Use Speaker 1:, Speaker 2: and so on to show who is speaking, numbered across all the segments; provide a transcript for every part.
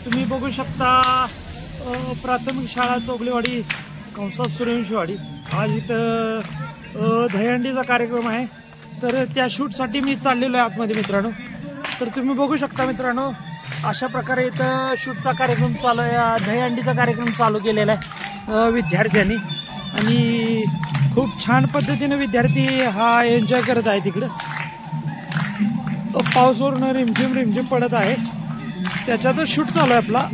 Speaker 1: तुम्ही बघू शकता प्राथमिक शाळा चोगलेवाडी कंसात सूर्यवंशीवाडी. आज इथं दहीहंडीचा कार्यक्रम आहे, तर त्या शूटसाठी मी चाललेलो आहे आतमध्ये मित्रांनो. तर तुम्ही बघू शकता मित्रांनो, अशा प्रकारे इथं शूटचा कार्यक्रम चालू आहे, दहीहंडीचा कार्यक्रम चालू केलेला आहे विद्यार्थ्यांनी. आणि खूप छान पद्धतीने विद्यार्थी हा एन्जॉय करत आहे. तिकडं पावसावरून रिमझिम रिमझिम पडत आहे, त्याच्यातच शूट चालू आहे आपला.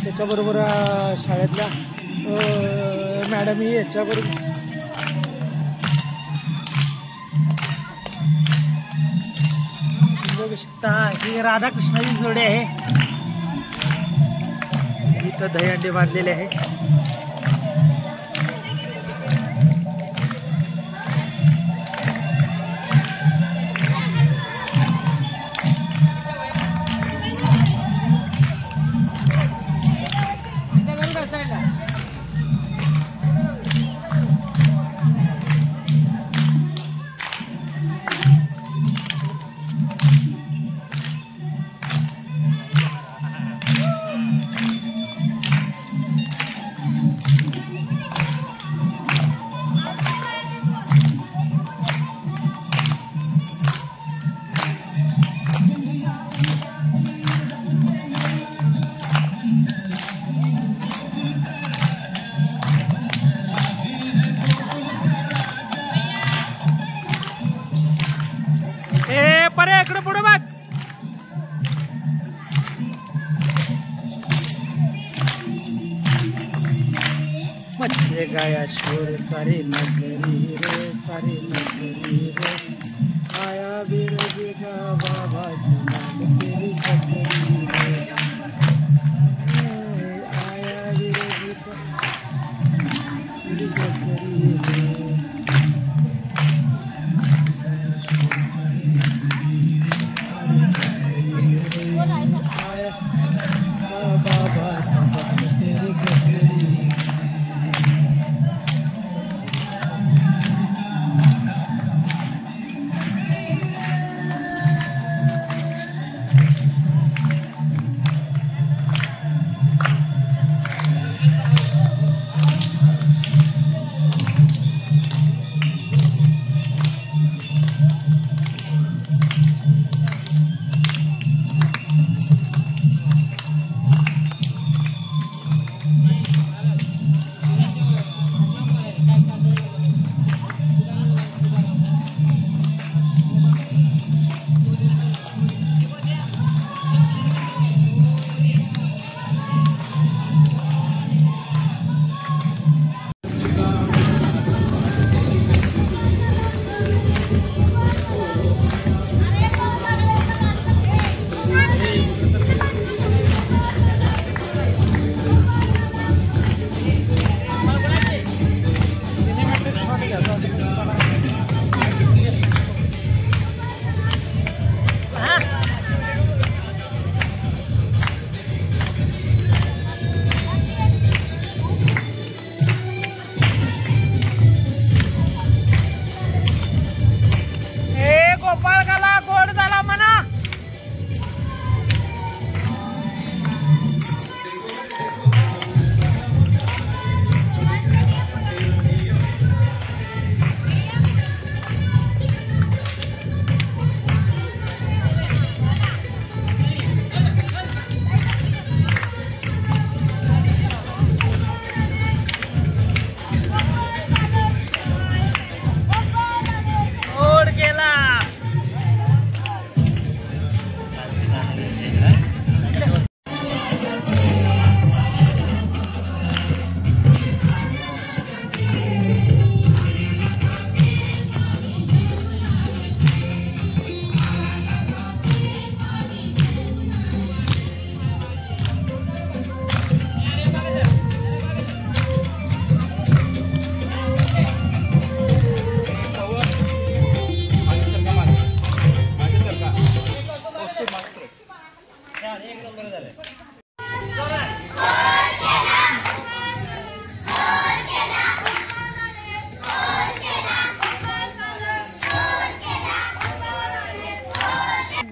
Speaker 1: त्याच्याबरोबर शाळेतल्या मॅडम ही याच्याबरोबर बघू शकता. ही राधाकृष्णाची जोडी आहे, इथं दहीहंडी बांधलेले आहे. परे इकडे पुढे बघ. मच्छे गाया शोर सारी नगरी रे, सारी नगरी रे, आया बिरगी का बाबाजी नाम तेरी कचरी रे, आया बिरगी का तेरी कचरी रे.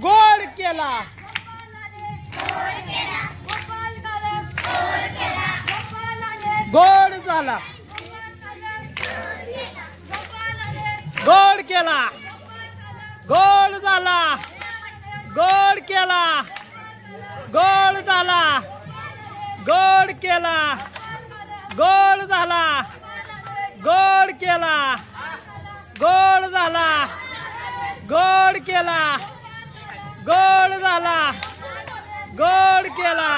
Speaker 1: गोड केला गोड झाला गोड केला गोड झाला गोड केला गोड झाला गोड केला गोड झाला गोड केला गोड झाला गोड केला गोड झाला गोड केला